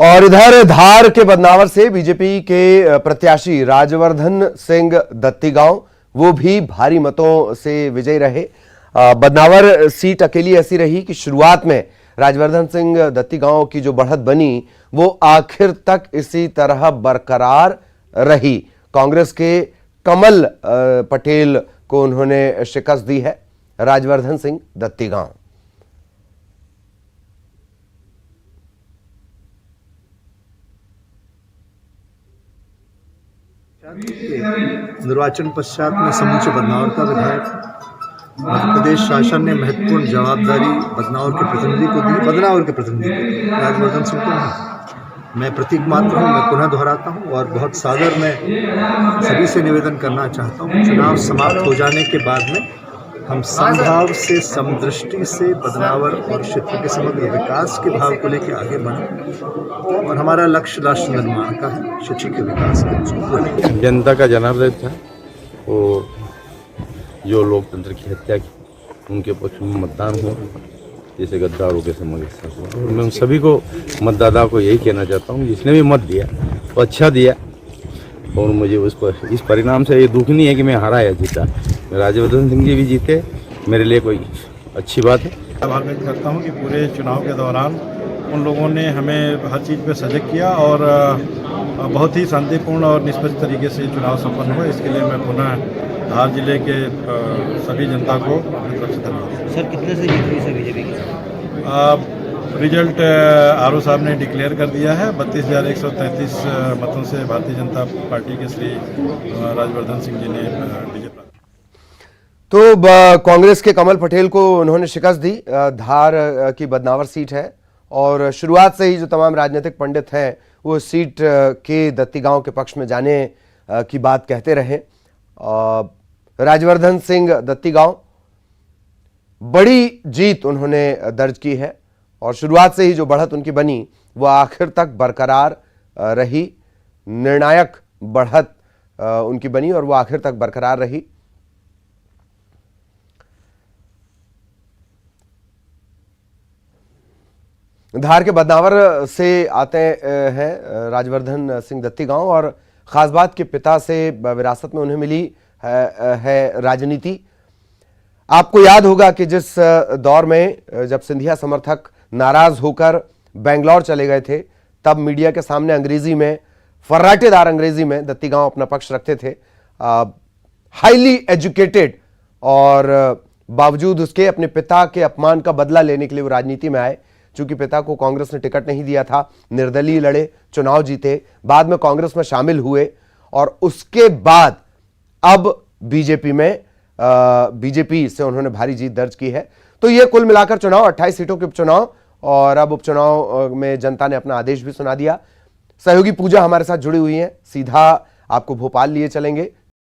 और इधर धार के बदनावर से बीजेपी के प्रत्याशी राजवर्धन सिंह दत्तीगांव वो भी भारी मतों से विजयी रहे। बदनावर सीट अकेली ऐसी रही कि शुरुआत में राजवर्धन सिंह दत्तीगांव की जो बढ़त बनी वो आखिर तक इसी तरह बरकरार रही। कांग्रेस के कमल पटेल को उन्होंने शिकस्त दी है। राजवर्धन सिंह दत्तीगांव निर्वाचन पश्चात में समूचे बदनावर का विधायक मध्य प्रदेश शासन ने महत्वपूर्ण जवाबदारी बदनावर के प्रतिनिधि को दी, बदनावर के प्रतिनिधि को दी, राजवर्धन सिंह को नहीं। मैं प्रतीक मात्र हूँ, मैं पुनः दोहराता हूँ और बहुत सादर मैं सभी से निवेदन करना चाहता हूँ। चुनाव समाप्त हो जाने के बाद में हम समभाव से, समदृष्टि से बदनावर और क्षेत्र के समग्र विकास के भाव को लेकर आगे बढ़े और हमारा लक्ष्य राष्ट्र निर्माण का है, क्षेत्र के विकास का। जनता का जनार्दन था और जो लोकतंत्र की हत्या की उनके पक्ष में मतदान हुआ, जैसे गद्दारों के समझ हुआ। और मैं उन सभी को मतदाताओं को यही कहना चाहता हूँ, जिसने भी मत दिया वो अच्छा दिया और मुझे उसको इस परिणाम से ये दुख नहीं है कि मैं हारा या जीता। राजवर्धन सिंह जी भी जीते, मेरे लिए कोई अच्छी बात है। आभार व्यक्त करता हूँ कि पूरे चुनाव के दौरान उन लोगों ने हमें हर चीज़ पे सजग किया और बहुत ही शांतिपूर्ण और निष्पक्ष तरीके से चुनाव संपन्न हुआ। इसके लिए मैं पुनः धार जिले के सभी जनता को अपनी तरफ से धन्यवाद। सर कितने से जीत हुई सर बीजेपी की? रिजल्ट आरओ साहब ने डिक्लेयर कर दिया है। 32,133 मतों से भारतीय जनता पार्टी के श्री राजवर्धन सिंह जी ने विजय प्राप्त। तो कांग्रेस के कमल पटेल को उन्होंने शिकस्त दी। धार की बदनावर सीट है और शुरुआत से ही जो तमाम राजनीतिक पंडित हैं वो सीट के दत्तीगांव के पक्ष में जाने की बात कहते रहे। राजवर्धन सिंह दत्तीगांव बड़ी जीत उन्होंने दर्ज की है और शुरुआत से ही जो बढ़त उनकी बनी वो आखिर तक बरकरार रही। निर्णायक बढ़त उनकी बनी और वो आखिर तक बरकरार रही। धार के बदनावर से आते हैं राजवर्धन सिंह दत्तीगांव और खास बात के पिता से विरासत में उन्हें मिली है राजनीति। आपको याद होगा कि जिस दौर में जब सिंधिया समर्थक नाराज होकर बेंगलौर चले गए थे तब मीडिया के सामने अंग्रेजी में, फर्राटेदार अंग्रेजी में दत्तीगांव अपना पक्ष रखते थे। हाईली एजुकेटेड और बावजूद उसके अपने पिता के अपमान का बदला लेने के लिए वो राजनीति में आए। चूंकि पिता को कांग्रेस ने टिकट नहीं दिया था, निर्दलीय लड़े, चुनाव जीते, बाद में कांग्रेस में शामिल हुए और उसके बाद अब बीजेपी से उन्होंने भारी जीत दर्ज की है। तो ये कुल मिलाकर चुनाव 28 सीटों के उपचुनाव और अब उपचुनाव में जनता ने अपना आदेश भी सुना दिया। सहयोगी पूजा हमारे साथ जुड़ी हुई हैं, सीधा आपको भोपाल लिए चलेंगे।